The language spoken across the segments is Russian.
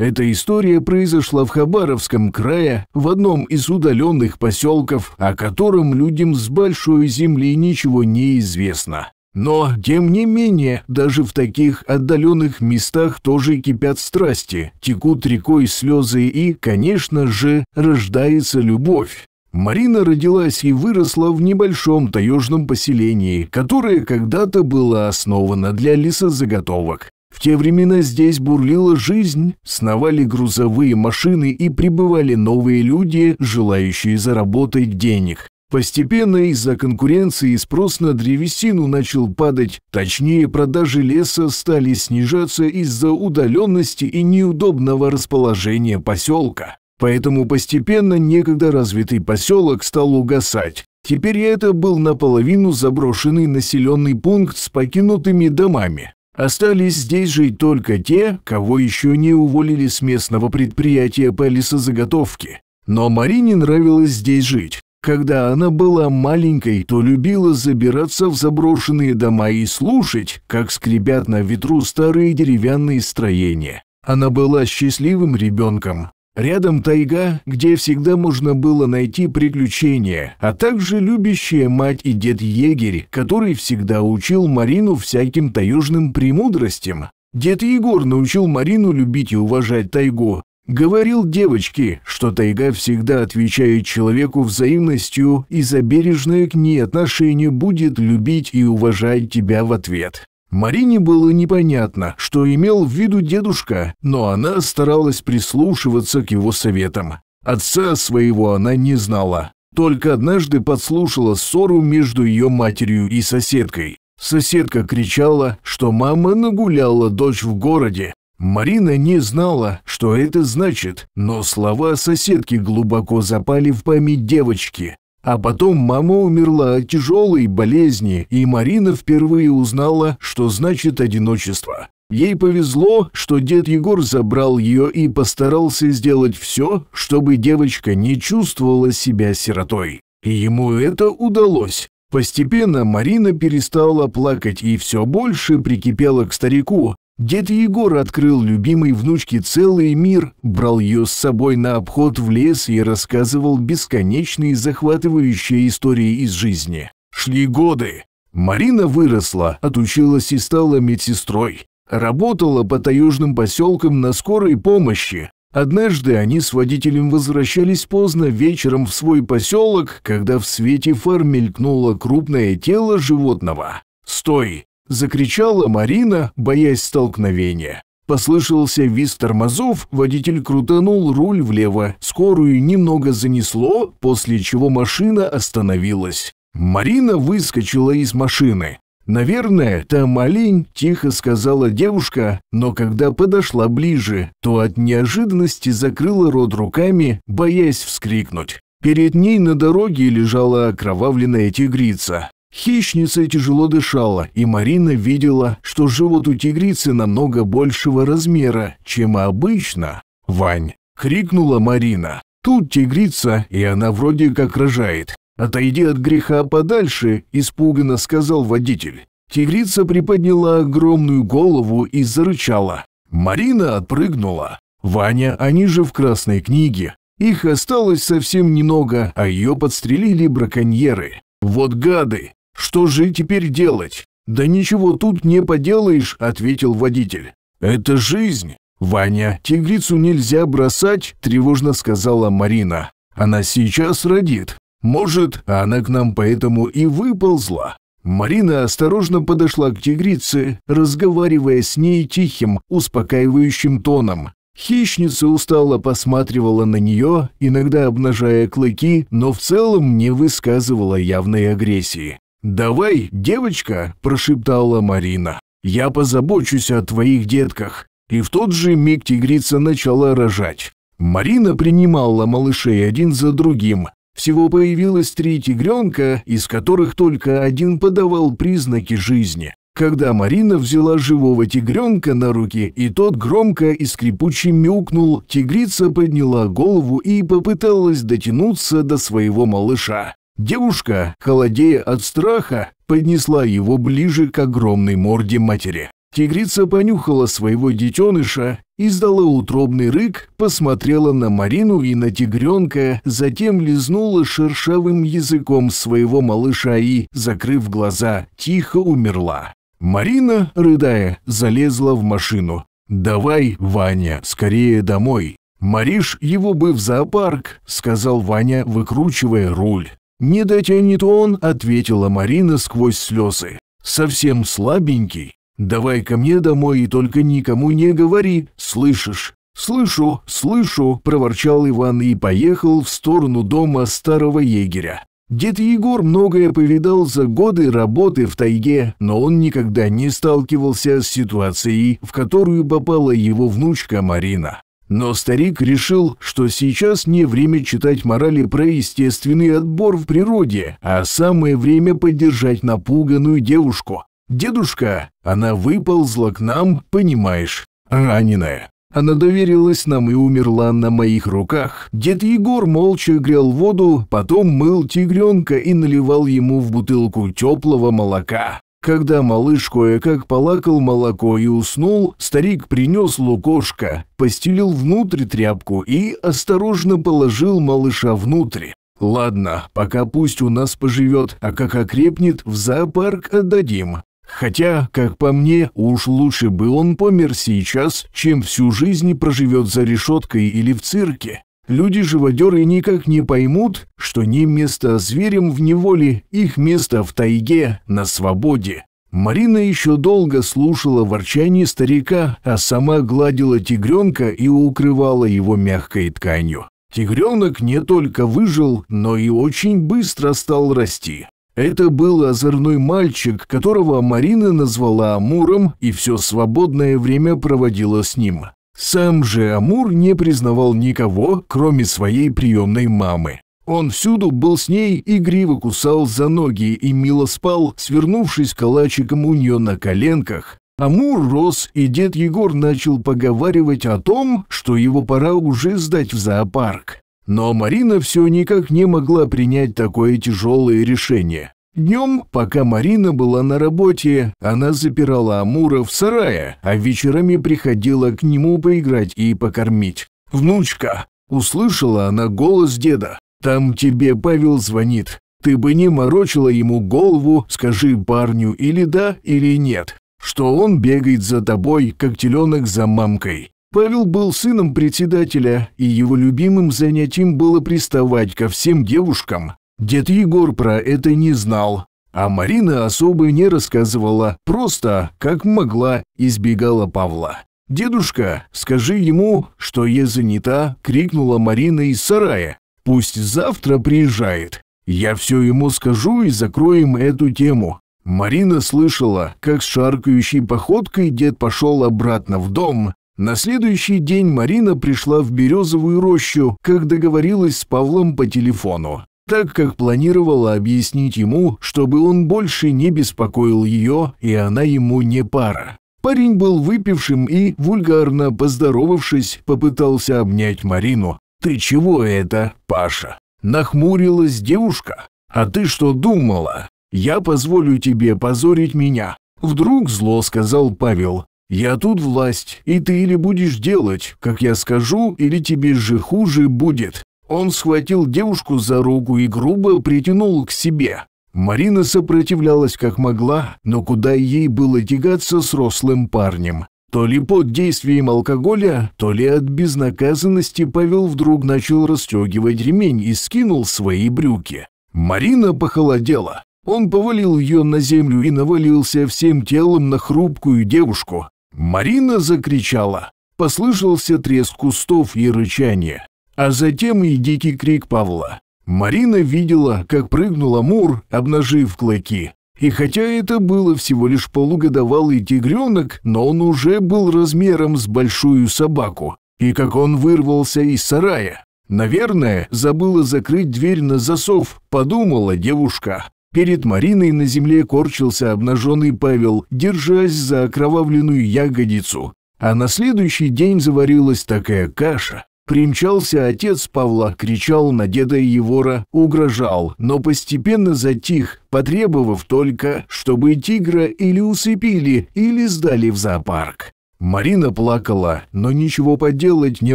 Эта история произошла в Хабаровском крае, в одном из удаленных поселков, о котором людям с большой земли ничего не известно. Но, тем не менее, даже в таких отдаленных местах тоже кипят страсти, текут рекой слезы и, конечно же, рождается любовь. Марина родилась и выросла в небольшом таежном поселении, которое когда-то было основано для лесозаготовок. В те времена здесь бурлила жизнь, сновали грузовые машины и прибывали новые люди, желающие заработать денег. Постепенно из-за конкуренции спрос на древесину начал падать, точнее продажи леса стали снижаться из-за удаленности и неудобного расположения поселка. Поэтому постепенно некогда развитый поселок стал угасать. Теперь это был наполовину заброшенный населенный пункт с покинутыми домами. Остались здесь жить только те, кого еще не уволили с местного предприятия по лесозаготовке. Но Марине нравилось здесь жить. Когда она была маленькой, то любила забираться в заброшенные дома и слушать, как скрипят на ветру старые деревянные строения. Она была счастливым ребенком. Рядом тайга, где всегда можно было найти приключения, а также любящая мать и дед-егерь, который всегда учил Марину всяким таежным премудростям. Дед Егор научил Марину любить и уважать тайгу. Говорил девочке, что тайга всегда отвечает человеку взаимностью и за бережное к ней отношение будет любить и уважать тебя в ответ. Марине было непонятно, что имел в виду дедушка, но она старалась прислушиваться к его советам. Отца своего она не знала. Только однажды подслушала ссору между ее матерью и соседкой. Соседка кричала, что мама нагуляла дочь в городе. Марина не знала, что это значит, но слова соседки глубоко запали в память девочки. А потом мама умерла от тяжелой болезни, и Марина впервые узнала, что значит одиночество. Ей повезло, что дед Егор забрал ее и постарался сделать все, чтобы девочка не чувствовала себя сиротой. И ему это удалось. Постепенно Марина перестала плакать и все больше прикипела к старику. Дед Егор открыл любимой внучке целый мир, брал ее с собой на обход в лес и рассказывал бесконечные захватывающие истории из жизни. Шли годы. Марина выросла, отучилась и стала медсестрой. Работала по таежным поселкам на скорой помощи. Однажды они с водителем возвращались поздно вечером в свой поселок, когда в свете фар мелькнуло крупное тело животного. «Стой!» — закричала Марина, боясь столкновения. Послышался визг тормозов, водитель крутанул руль влево, скорую немного занесло, после чего машина остановилась. Марина выскочила из машины. «Наверное, там олень», — тихо сказала девушка, но когда подошла ближе, то от неожиданности закрыла рот руками, боясь вскрикнуть. Перед ней на дороге лежала окровавленная тигрица. Хищница тяжело дышала, и Марина видела, что живот у тигрицы намного большего размера, чем обычно. «Вань!» — крикнула Марина. «Тут тигрица, и она вроде как рожает. Отойди от греха подальше», — испуганно сказал водитель. Тигрица приподняла огромную голову и зарычала. Марина отпрыгнула. «Ваня, они же в Красной книге. Их осталось совсем немного, а ее подстрелили браконьеры. Вот гады! Что же теперь делать?» «Да ничего тут не поделаешь», — ответил водитель. «Это жизнь». «Ваня, тигрицу нельзя бросать», — тревожно сказала Марина. «Она сейчас родит. Может, она к нам поэтому и выползла». Марина осторожно подошла к тигрице, разговаривая с ней тихим, успокаивающим тоном. Хищница устало посматривала на нее, иногда обнажая клыки, но в целом не высказывала явной агрессии. «Давай, девочка», – прошептала Марина, – «я позабочусь о твоих детках». И в тот же миг тигрица начала рожать. Марина принимала малышей один за другим. Всего появилось 3 тигренка, из которых только один подавал признаки жизни. Когда Марина взяла живого тигренка на руки, и тот громко и скрипуче мяукнул, тигрица подняла голову и попыталась дотянуться до своего малыша. Девушка, холодея от страха, поднесла его ближе к огромной морде матери. Тигрица понюхала своего детеныша, издала утробный рык, посмотрела на Марину и на тигренка, затем лизнула шершавым языком своего малыша и, закрыв глаза, тихо умерла. Марина, рыдая, залезла в машину. «Давай, Ваня, скорее домой. Мариш, его бы в зоопарк», — сказал Ваня, выкручивая руль. «Не дотянет он», — ответила Марина сквозь слезы. «Совсем слабенький. Давай ко мне домой и только никому не говори, слышишь?» «Слышу, слышу», — проворчал Иван и поехал в сторону дома старого егеря. Дед Егор многое повидал за годы работы в тайге, но он никогда не сталкивался с ситуацией, в которую попала его внучка Марина. Но старик решил, что сейчас не время читать морали про естественный отбор в природе, а самое время поддержать напуганную девушку. «Дедушка, она выползла к нам, понимаешь, раненая. Она доверилась нам и умерла на моих руках». Дед Егор молча грел воду, потом мыл тигренка и наливал ему в бутылку теплого молока. Когда малыш кое-как полакал молоко и уснул, старик принес лукошко, постелил внутрь тряпку и осторожно положил малыша внутрь. «Ладно, пока пусть у нас поживет, а как окрепнет, в зоопарк отдадим. Хотя, как по мне, уж лучше бы он помер сейчас, чем всю жизнь проживет за решеткой или в цирке. Люди-живодеры никак не поймут, что не место зверям в неволе, их место в тайге, на свободе». Марина еще долго слушала ворчание старика, а сама гладила тигренка и укрывала его мягкой тканью. Тигренок не только выжил, но и очень быстро стал расти. Это был озорной мальчик, которого Марина назвала Амуром и все свободное время проводила с ним. Сам же Амур не признавал никого, кроме своей приемной мамы. Он всюду был с ней, игриво кусал за ноги и мило спал, свернувшись калачиком у нее на коленках. Амур рос, и дед Егор начал поговаривать о том, что его пора уже сдать в зоопарк. Но Марина все никак не могла принять такое тяжелое решение. Днем, пока Марина была на работе, она запирала Амура в сарае, а вечерами приходила к нему поиграть и покормить. «Внучка!» — услышала она голос деда. «Там тебе Павел звонит. Ты бы не морочила ему голову, скажи парню или да, или нет, что он бегает за тобой, как теленок за мамкой». Павел был сыном председателя, и его любимым занятием было приставать ко всем девушкам. Дед Егор про это не знал, а Марина особо не рассказывала, просто, как могла, избегала Павла. «Дедушка, скажи ему, что я занята», — крикнула Марина из сарая. «Пусть завтра приезжает. Я все ему скажу и закроем эту тему». Марина слышала, как с шаркающей походкой дед пошел обратно в дом. На следующий день Марина пришла в березовую рощу, как договорилась с Павлом по телефону, так как планировала объяснить ему, чтобы он больше не беспокоил ее, и она ему не пара. Парень был выпившим и, вульгарно поздоровавшись, попытался обнять Марину. «Ты чего это, Паша?» Нахмурилась девушка. «А ты что думала? Я позволю тебе позорить меня?» Вдруг зло сказал Павел. «Я тут власть, и ты или будешь делать, как я скажу, или тебе же хуже будет». Он схватил девушку за руку и грубо притянул к себе. Марина сопротивлялась как могла, но куда ей было тягаться с рослым парнем? То ли под действием алкоголя, то ли от безнаказанности Павел вдруг начал расстегивать ремень и скинул свои брюки. Марина похолодела. Он повалил ее на землю и навалился всем телом на хрупкую девушку. Марина закричала. Послышался треск кустов и рычание, а затем и дикий крик Павла. Марина видела, как прыгнул Амур, обнажив клыки. И хотя это было всего лишь полугодовалый тигренок, но он уже был размером с большую собаку. И как он вырвался из сарая. Наверное, забыла закрыть дверь на засов, подумала девушка. Перед Мариной на земле корчился обнаженный Павел, держась за окровавленную ягодицу. А на следующий день заварилась такая каша, Примчался отец Павла, кричал на деда Егора, угрожал, но постепенно затих, потребовав только, чтобы тигра или усыпили, или сдали в зоопарк. Марина плакала, но ничего поделать не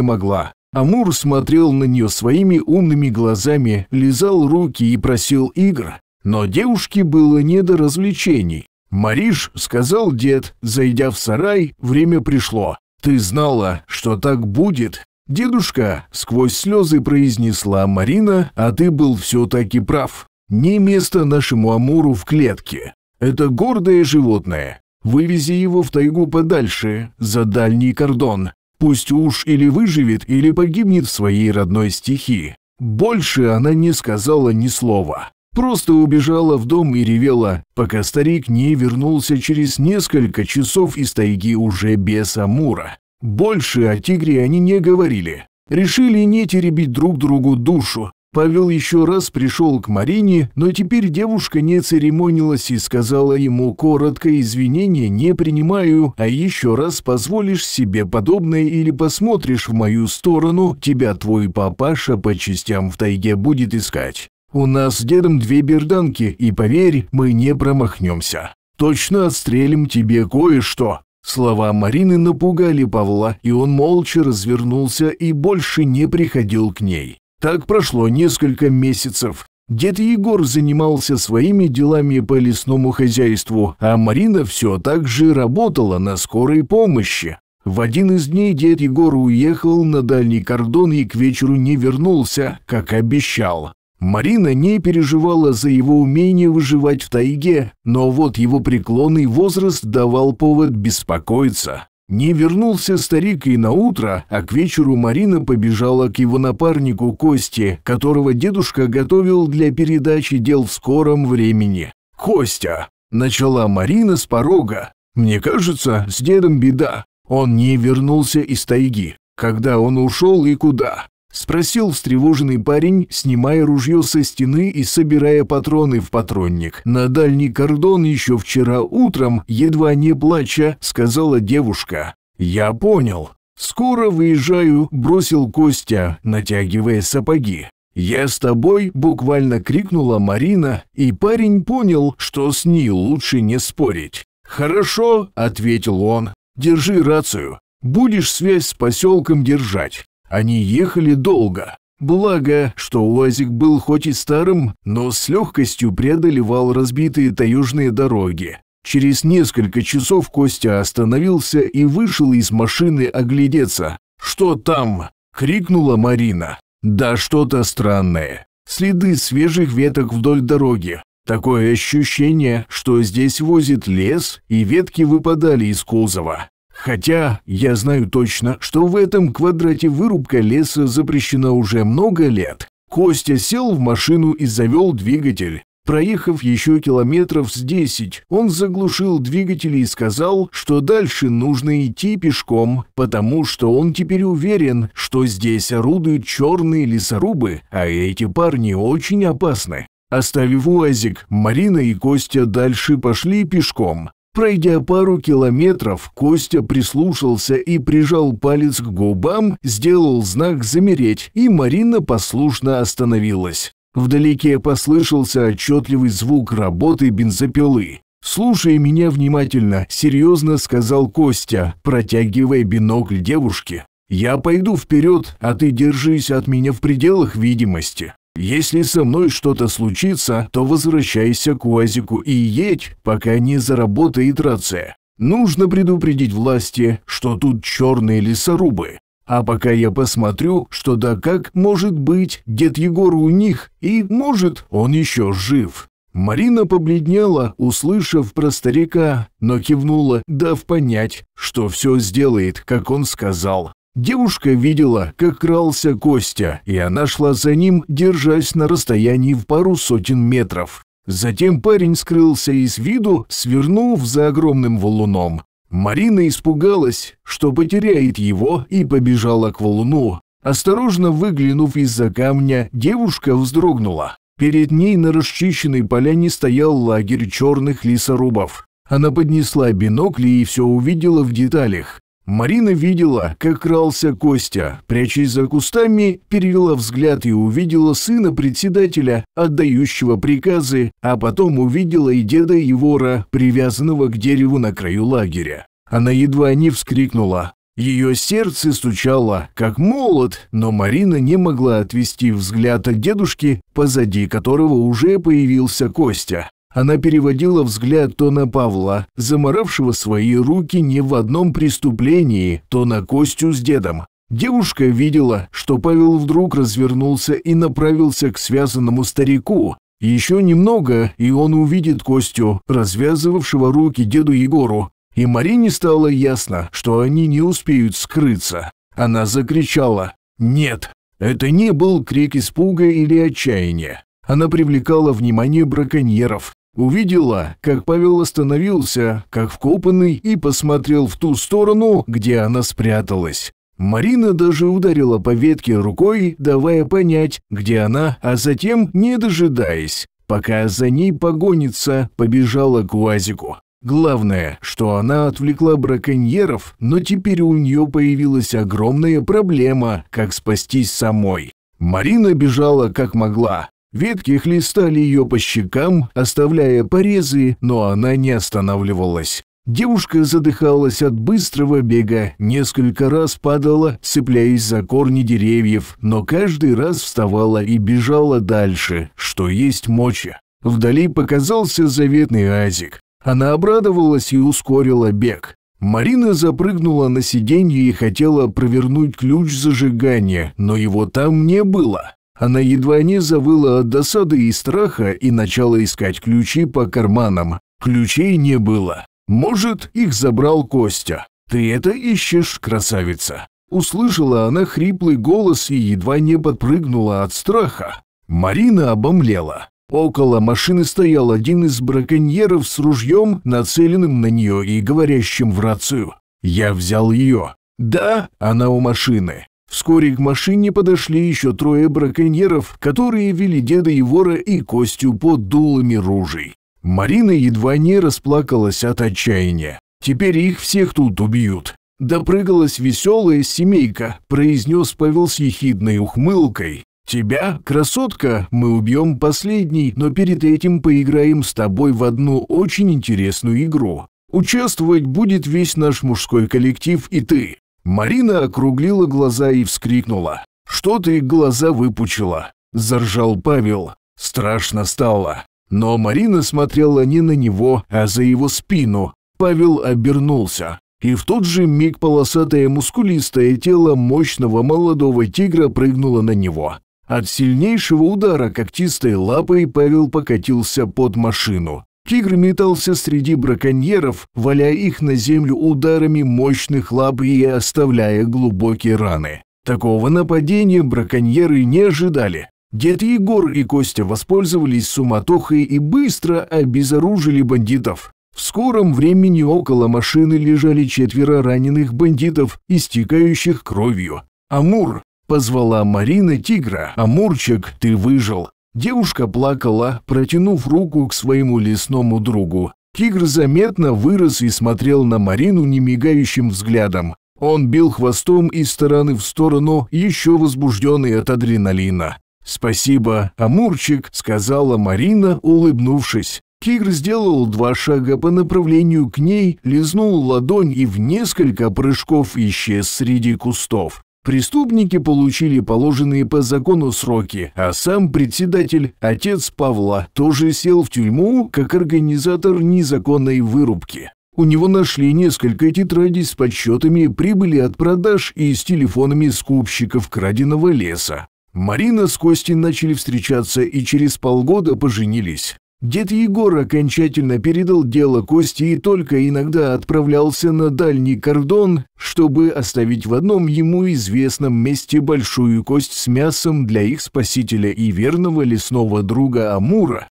могла. Амур смотрел на нее своими умными глазами, лизал руки и просил игр. Но девушке было не до развлечений. «Мариш», — сказал дед, зайдя в сарай, — «время пришло. Ты знала, что так будет?» «Дедушка», — сквозь слезы произнесла Марина, — «а ты был все-таки прав. Не место нашему Амуру в клетке. Это гордое животное. Вывези его в тайгу подальше, за дальний кордон. Пусть уж или выживет, или погибнет в своей родной стихии». Больше она не сказала ни слова. Просто убежала в дом и ревела, пока старик не вернулся через несколько часов из тайги уже без Амура. Больше о тигре они не говорили. Решили не теребить друг другу душу. Павел еще раз пришел к Марине, но теперь девушка не церемонилась и сказала ему коротко: «Извинения не принимаю, а еще раз позволишь себе подобное или посмотришь в мою сторону, тебя твой папаша по частям в тайге будет искать. У нас с дедом 2 берданки, и поверь, мы не промахнемся. Точно отстрелим тебе кое-что». Слова Марины напугали Павла, и он молча развернулся и больше не приходил к ней. Так прошло несколько месяцев. Дед Егор занимался своими делами по лесному хозяйству, а Марина все так же работала на скорой помощи. В один из дней дед Егор уехал на дальний кордон и к вечеру не вернулся, как обещал. Марина не переживала за его умение выживать в тайге, но вот его преклонный возраст давал повод беспокоиться. Не вернулся старик и наутро, а к вечеру Марина побежала к его напарнику Косте, которого дедушка готовил для передачи дел в скором времени. «Костя», — начала Марина с порога, — «мне кажется, с дедом беда. Он не вернулся из тайги. Когда он ушел и куда?» — спросил встревоженный парень, снимая ружье со стены и собирая патроны в патронник. «На дальний кордон еще вчера утром, едва не плача», — сказала девушка. «Я понял. Скоро выезжаю», — бросил Костя, натягивая сапоги. «Я с тобой», — буквально крикнула Марина, и парень понял, что с ней лучше не спорить. «Хорошо», — ответил он, — «держи рацию. Будешь связь с поселком держать». Они ехали долго. Благо, что УАЗик был хоть и старым, но с легкостью преодолевал разбитые таежные дороги. Через несколько часов Костя остановился и вышел из машины оглядеться. «Что там?» — крикнула Марина. «Да что-то странное. Следы свежих веток вдоль дороги. Такое ощущение, что здесь возит лес, и ветки выпадали из кузова. Хотя я знаю точно, что в этом квадрате вырубка леса запрещена уже много лет». Костя сел в машину и завел двигатель. Проехав еще километров с 10, он заглушил двигатель и сказал, что дальше нужно идти пешком, потому что он теперь уверен, что здесь орудуют черные лесорубы, а эти парни очень опасны. Оставив УАЗик, Марина и Костя дальше пошли пешком. Пройдя пару километров, Костя прислушался и прижал палец к губам, сделал знак «замереть», и Марина послушно остановилась. Вдалеке послышался отчетливый звук работы бензопилы. «Слушай меня внимательно», — серьезно сказал Костя, протягивая бинокль девушке. «Я пойду вперед, а ты держись от меня в пределах видимости. Если со мной что-то случится, то возвращайся к УАЗику и едь, пока не заработает рация. Нужно предупредить власти, что тут черные лесорубы. А пока я посмотрю, что да как, может быть, дед Егор у них, и, может, он еще жив». Марина побледнела, услышав про старика, но кивнула, дав понять, что все сделает, как он сказал. Девушка видела, как крался Костя, и она шла за ним, держась на расстоянии в пару сотен метров. Затем парень скрылся из виду, свернув за огромным валуном. Марина испугалась, что потеряет его, и побежала к валуну. Осторожно выглянув из-за камня, девушка вздрогнула. Перед ней на расчищенной поляне стоял лагерь черных лесорубов. Она поднесла бинокль и все увидела в деталях. Марина видела, как крался Костя, прячась за кустами, перевела взгляд и увидела сына председателя, отдающего приказы, а потом увидела и деда Егора, привязанного к дереву на краю лагеря. Она едва не вскрикнула. Ее сердце стучало, как молот, но Марина не могла отвести взгляд от дедушки, позади которого уже появился Костя. Она переводила взгляд то на Павла, заморавшего свои руки не в одном преступлении, то на Костю с дедом. Девушка видела, что Павел вдруг развернулся и направился к связанному старику. Еще немного, и он увидит Костю, развязывавшего руки деду Егору. И Марине стало ясно, что они не успеют скрыться. Она закричала «Нет!». Это не был крик испуга или отчаяния. Она привлекала внимание браконьеров. Увидела, как Павел остановился, как вкопанный, и посмотрел в ту сторону, где она спряталась. Марина даже ударила по ветке рукой, давая понять, где она, а затем, не дожидаясь, пока за ней погонится, побежала к УАЗику. Главное, что она отвлекла браконьеров, но теперь у нее появилась огромная проблема, как спастись самой. Марина бежала как могла. Ветки хлестали ее по щекам, оставляя порезы, но она не останавливалась. Девушка задыхалась от быстрого бега, несколько раз падала, цепляясь за корни деревьев, но каждый раз вставала и бежала дальше, что есть мочи. Вдали показался заветный УАЗик. Она обрадовалась и ускорила бег. Марина запрыгнула на сиденье и хотела провернуть ключ зажигания, но его там не было. Она едва не завыла от досады и страха и начала искать ключи по карманам. Ключей не было. Может, их забрал Костя. «Ты это ищешь, красавица?» Услышала она хриплый голос и едва не подпрыгнула от страха. Марина обомлела. Около машины стоял один из браконьеров с ружьем, нацеленным на нее и говорящим в рацию. «Я взял ее». «Да, она у машины». Вскоре к машине подошли еще трое браконьеров, которые вели деда Егора и Костю под дулами ружей. Марина едва не расплакалась от отчаяния. Теперь их всех тут убьют. Допрыгалась веселая семейка, произнес Павел с ехидной ухмылкой. «Тебя, красотка, мы убьем последней, но перед этим поиграем с тобой в одну очень интересную игру. Участвовать будет весь наш мужской коллектив и ты». Марина округлила глаза и вскрикнула. «Что ты глаза выпучила?» – заржал Павел. Страшно стало. Но Марина смотрела не на него, а за его спину. Павел обернулся. И в тот же миг полосатое мускулистое тело мощного молодого тигра прыгнуло на него. От сильнейшего удара когтистой лапой Павел покатился под машину. Тигр метался среди браконьеров, валяя их на землю ударами мощных лап и оставляя глубокие раны. Такого нападения браконьеры не ожидали. Дед Егор и Костя воспользовались суматохой и быстро обезоружили бандитов. В скором времени около машины лежали 4 раненых бандитов, истекающих кровью. «Амур!» – позвала Марина тигра. «Амурчик, ты выжил!» Девушка плакала, протянув руку к своему лесному другу. Тигр заметно вырос и смотрел на Марину немигающим взглядом. Он бил хвостом из стороны в сторону, еще возбужденный от адреналина. «Спасибо, Амурчик», — сказала Марина, улыбнувшись. Тигр сделал 2 шага по направлению к ней, лизнул ладонь и в несколько прыжков исчез среди кустов. Преступники получили положенные по закону сроки, а сам председатель, отец Павла, тоже сел в тюрьму как организатор незаконной вырубки. У него нашли несколько тетрадей с подсчетами прибыли от продаж и с телефонами скупщиков краденого леса. Марина с Костей начали встречаться и через полгода поженились. Дед Егор окончательно передал дело Косте и только иногда отправлялся на дальний кордон, чтобы оставить в одном ему известном месте большую кость с мясом для их спасителя и верного лесного друга Амура.